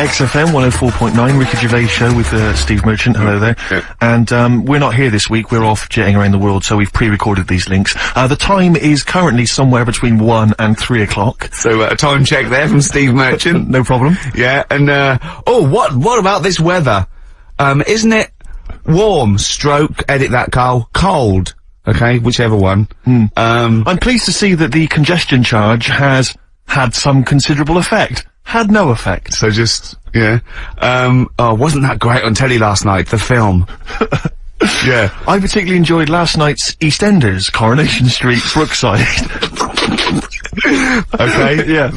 XFM 104.9, Ricky Gervais show with Steve Merchant. Hello there. Yeah. And we're not here this week. We're off jetting around the world, so we've pre-recorded these links. The time is currently somewhere between 1 and 3 o'clock. So a time check there from Steve Merchant. No problem. Yeah, and what about this weather? Isn't it warm? Stroke. Edit that, Carl. Cold. Okay, whichever one. I'm pleased to see that the congestion charge has had some considerable effect. Had no effect. So just, yeah. Oh, wasn't that great on telly last night, the film? Yeah. I particularly enjoyed last night's EastEnders, Coronation Street, Brookside. Okay, yeah.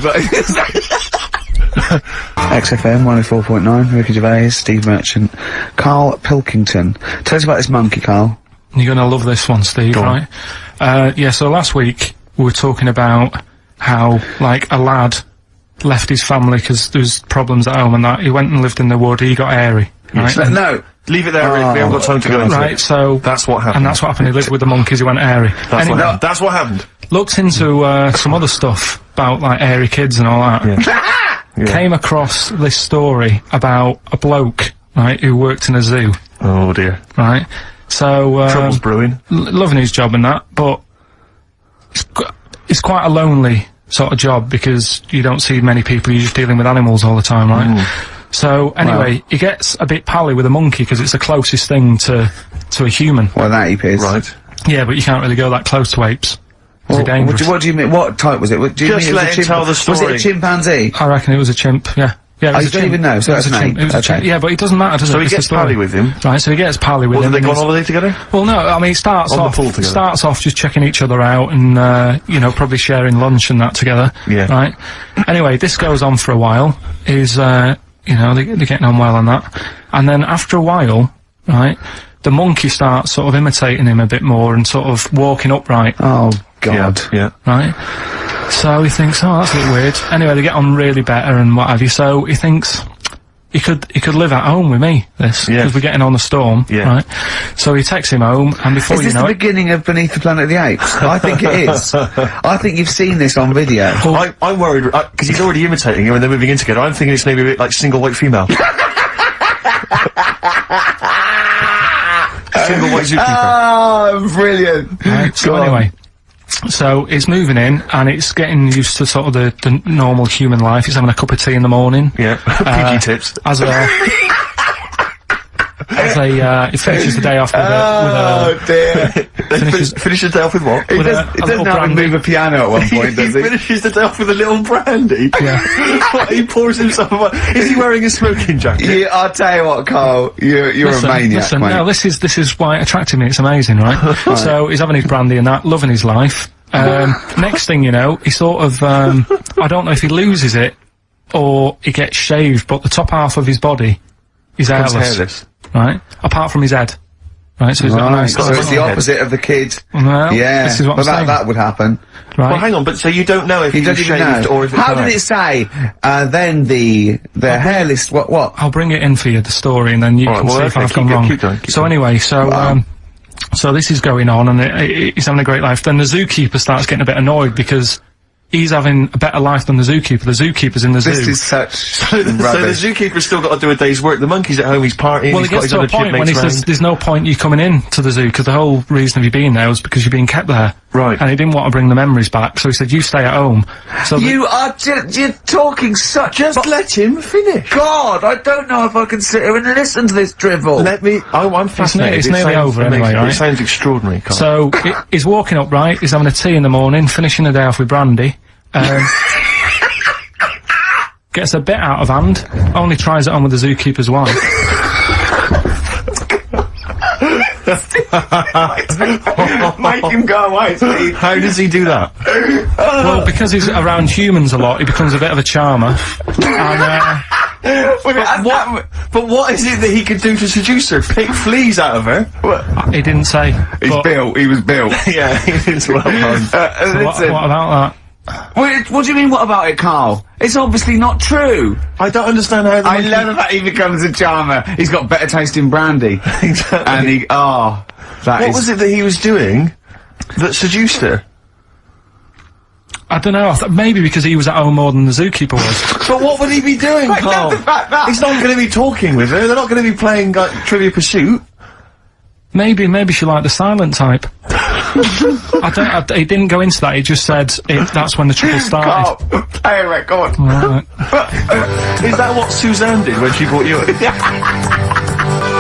XFM 104.9, Ricky Gervais, Steve Merchant, Karl Pilkington. Tell us about this monkey, Carl. You're gonna love this one, Steve, right? Yeah, so last week we were talking about how, like, a lad left his family because there was problems at home and that. He went and lived in the wood, he got airy, right? No. Leave it there, Rick. We haven't got time to go into Right, it. so... That's what happened. And that's what happened, he lived with the monkeys, he went airy. That's what happened. Looked into, some other stuff about, like, airy kids and all that. Yeah. Came across this story about a bloke, right, who worked in a zoo, Oh dear. right? So, Trouble's brewing. loving his job and that, but it's quite a lonely sort of job because you don't see many people, you're just dealing with animals all the time, right? So, anyway, he gets a bit pally with a monkey because it's the closest thing to a human. Well, that ape is. Right. Yeah, but you can't really go that close to apes. Well, They're dangerous. what do you mean? What type was it? Do you Just mean let him tell the Was it story. a chimpanzee? I reckon it was a chimp, yeah. Yeah, it Oh, was you a don't chimp. even know, so It that's was a an chimp. ape. It was a Okay. chimp. Yeah, but it doesn't matter, does it? So he It's the gets story. pally with him. Right, so he gets pally with What, him. did they go on and holiday together? well, no, I mean, it starts On the off, pool together. starts off just checking each other out and, you know, probably sharing lunch and that together. Yeah. Right? Anyway, this goes on for a while, is, you know, they're getting on well on that. And then after a while, right, the monkey starts sort of imitating him a bit more and sort of walking upright, Oh, God. Yeah. right? So he thinks, oh, that's a bit weird. Anyway, they get on really better and what have you, so he thinks, he could live at home with me, this, Yeah. because we're getting on the storm, Yeah. right? So he takes him home, and before Is you this know the it, beginning of Beneath the Planet of the Apes? I think it is. I think you've seen this on video. I'm worried, because he's already imitating him and they're moving in together. I'm thinking it's maybe a bit like Single White Female. Single White Zookeeper. Oh, brilliant. right? So Go on. anyway, so it's moving in, and it's getting used to sort of the normal human life. It's having a cup of tea in the morning. Yeah. PG tips. As he finishes the day off with Oh, dear. Finishes the day off with what? He with does, a he doesn't little have to brandy. move a piano at one point, does He he? finishes the day off with a little brandy. Yeah. What, he pours himself a... Is he wearing a smoking jacket? I'll tell you what, Carl, you're Listen, a maniac, listen, mate. no, this is why it attracted me. It's amazing, right? So he's having his brandy and that, loving his life. Next thing you know, he sort of, I don't know if he loses it or he gets shaved, but the top half of his body is hairless, right? Apart from his head, right? So he's got a Right, nice. so it's the opposite of the kid. Well, Yeah, this is what but I'm saying, that would happen. right? Well, hang on, but so you don't know if You he don't was even shaved know. or if it's How did it say? Then the hairless. What? I'll bring it in for you, the story, and then you Alright, can well, see if okay, I've gone keep wrong. going, keep So going. anyway, so Wow. so this is going on, and he's having a great life. Then the zookeeper starts getting a bit annoyed because he's having a better life than the zookeeper. The zookeeper's in the zoo. This is such So the rubbish. zookeeper's still got to do a day's work. The monkey's at home, he's partying, Well, he's it got gets his to a other point when he chipmates says round. there's no point you coming in to the zoo because the whole reason of you being there was because you're being kept there. Right. And he didn't want to bring the memories back, so he said, you stay at home. So You are you're talking such. Just let him finish. God, I don't know if I can sit here and listen to this drivel. Let me... I'm fascinated. it's It nearly sounds over amazing. anyway, right? It sounds extraordinary, Carl. So he's walking up, right? He's having a tea in the morning, finishing the day off with brandy. Gets a bit out of hand. Only tries it on with the zookeeper's wife. Make him go away, Steve. How does he do that? Well, because he's around humans a lot, he becomes a bit of a charmer. And But what is it that he could do to seduce her? Pick fleas out of her? he didn't say. He's But built. He was built. Yeah, it's well done. what about that? What do you mean? What about it, Carl? It's obviously not true. I don't understand how the I monkey... love that he becomes a charmer. He's got better taste in brandy. Exactly. And he, that What is- was it that he was doing that seduced her? I don't know, maybe because he was at home more than the zookeeper was. But what would he be doing, Carl? He's not going to be talking with her. They're not going to be playing, like, Trivial Pursuit. Maybe she liked the silent type. He didn't go into that, he just said that's when the trouble started. Carl, play a record. Right. Is that what Suzanne did when she brought you in?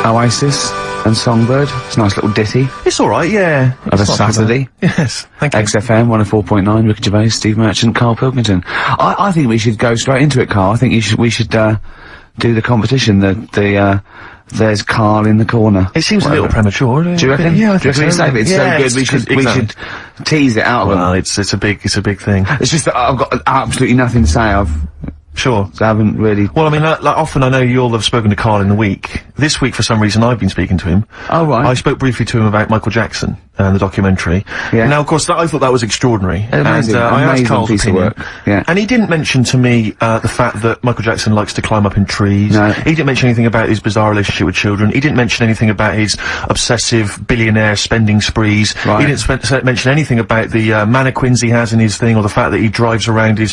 Oasis and Songbird. It's a nice little ditty It's alright, yeah. of a It's not too Saturday. bad. Yes, thank you. XFM 104.9, Ricky Gervais, Steve Merchant, Karl Pilkington. I think we should go straight into it, Karl. I think we should do the competition. There's Karl in the corner. It seems a little premature. Do you reckon? Yeah, I Do you think reckon so. it's safe? It's Yeah, so good. We exactly. should tease it out of Well, them. it's a big thing. It's just that I've got absolutely nothing to say. Sure. I haven't really. Well, I mean, like often I know you all have spoken to Carl in the week. This week, for some reason, I've been speaking to him. Oh, right. I spoke briefly to him about Michael Jackson and the documentary. Yeah. Now, of course, I thought that was extraordinary. Amazing, and I asked amazing Carl's piece of opinion. work. Yeah. And he didn't mention to me the fact that Michael Jackson likes to climb up in trees. No. He didn't mention anything about his bizarre relationship with children. He didn't mention anything about his obsessive billionaire spending sprees. Right. He didn't mention anything about the mannequins he has in his thing, or the fact that he drives around his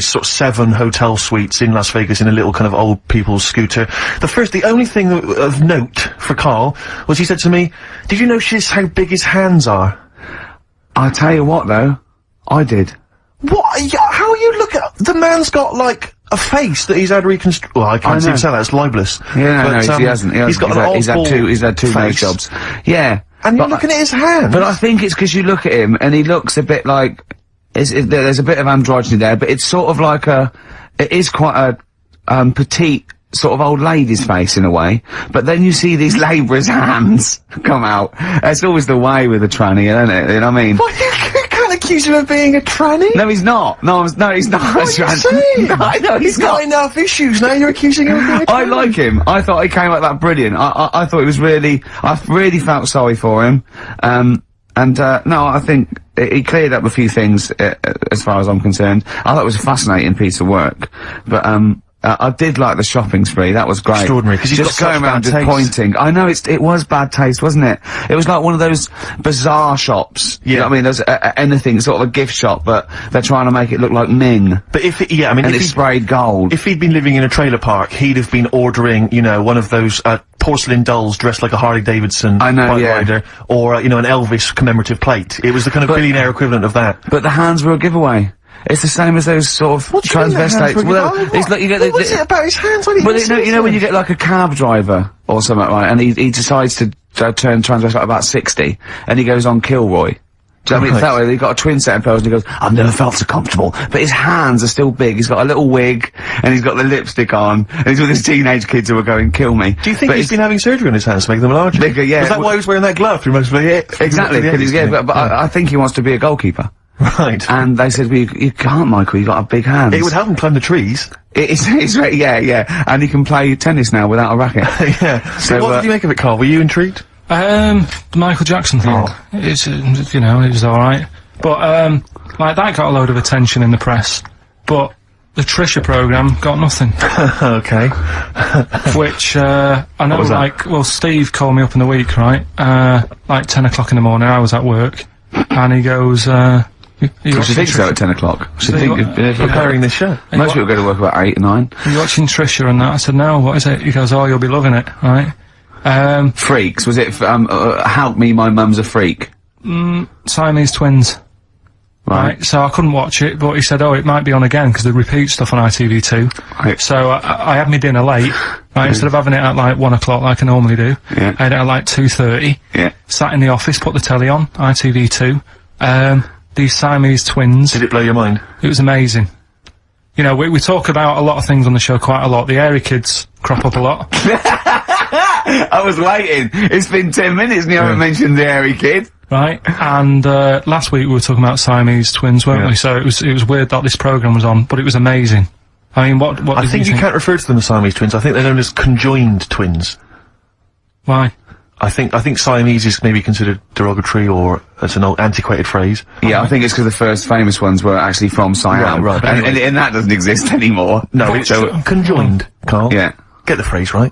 sort of 7 hotel suites in Las Vegas in a little kind of old people's scooter. The only thing of note for Carl was he said to me, "Did you notice how big his hands are?" I tell you what, though, I did. What? How you look at the man's got like a face that he's had reconstructed. Well, I can't know. say that. It's libelous. Yeah, But, he hasn't. He's got he's an had two nose face. jobs. Yeah. And you're But- looking at his hands. But I think it's because you look at him and he looks a bit like there's a bit of androgyny there, but it's sort of like it is quite a petite sort of old lady's face in a way. But then you see these labourers' hands come out. That's always the way with a tranny, isn't it? You know what I mean? What, you can't accuse him of being a tranny? No, he's not. No, he's not. What are you saying? No, He's got enough issues now. You're accusing him of being a tranny. I like him. I thought he came out that brilliant. I thought it was really. I really felt sorry for him. No, I think he cleared up a few things as far as I'm concerned. I thought it was a fascinating piece of work, but I did like the shopping spree. That was great. Extraordinary, 'cause he's just got going such around bad just taste. pointing. I know it was bad taste, wasn't it? It was like one of those bazaar shops. You know what I mean? There's anything sort of a gift shop, but they're trying to make it look like Ming. But if And it's sprayed gold. If he'd been living in a trailer park, he'd have been ordering, you know, one of those porcelain dolls dressed like a Harley Davidson I know, bike yeah. rider, or you know, an Elvis commemorative plate. It was the kind of billionaire equivalent of that. But the hands were a giveaway. It's the same as those sort of transvestites. Well, it's like you get what was it about his hands? Well, you know when you get like a cab driver or something, right, and he decides to turn transvestite about 60, and he goes on Kilroy. Do you know what I mean? It's that way. He's got a twin set of pearls, and he goes, "I've never felt so comfortable." But his hands are still big. He's got a little wig, and he's got the lipstick on, and he's with his teenage kids who are going, "Kill me." Do you think he's been having surgery on his hands to make them larger? Bigger, yeah. Was that why he was wearing that glove through most of it? Exactly, but I think he wants to be a goalkeeper. Right. And they said, well, you can't, Michael, you've got big hands. It would help him climb the trees. It's right, yeah. And he can play tennis now without a racket. Yeah. So what did you make of it, Carl? Were you intrigued? The Michael Jackson thing. It's, you know, it was alright. But, like, that got a load of attention in the press. But the Trisha programme got nothing. Okay. Which, I know, was that? like, well, Steve called me up in the week, right? Like 10 o'clock in the morning, I was at work. And he goes, You should think so at 10 o'clock. Should think Preparing this show. Most people go to work about 8, 9. Are you watching Trisha and that? I said, no, what is it? He goes, oh, you'll be loving it, right? Freaks, was it, Help Me, My Mum's a Freak? Siamese twins. Right, so I couldn't watch it, but he said, oh, it might be on again, because they repeat stuff on ITV2. Right. So I had my dinner late, right, instead of having it at like 1 o'clock like I normally do, Yeah. I had it at like 2:30, Yeah. sat in the office, put the telly on, ITV2, these Siamese twins. Did it blow your mind? It was amazing. You know, we talk about a lot of things on the show quite a lot. The Airy Kids crop up a lot. I was waiting. It's been 10 minutes and you haven't mentioned the hairy kid. Right, and last week we were talking about Siamese twins, weren't we? So it was weird that this programme was on, but it was amazing. I mean, what I think you can't refer to them as Siamese twins. I think they're known as conjoined twins. Why? I think Siamese is maybe considered derogatory, or it's an old antiquated phrase. Yeah, I think it's because the first famous ones were actually from Siam. Right. And that doesn't exist anymore. No, it's conjoined, Carl. Yeah. Get the phrase right.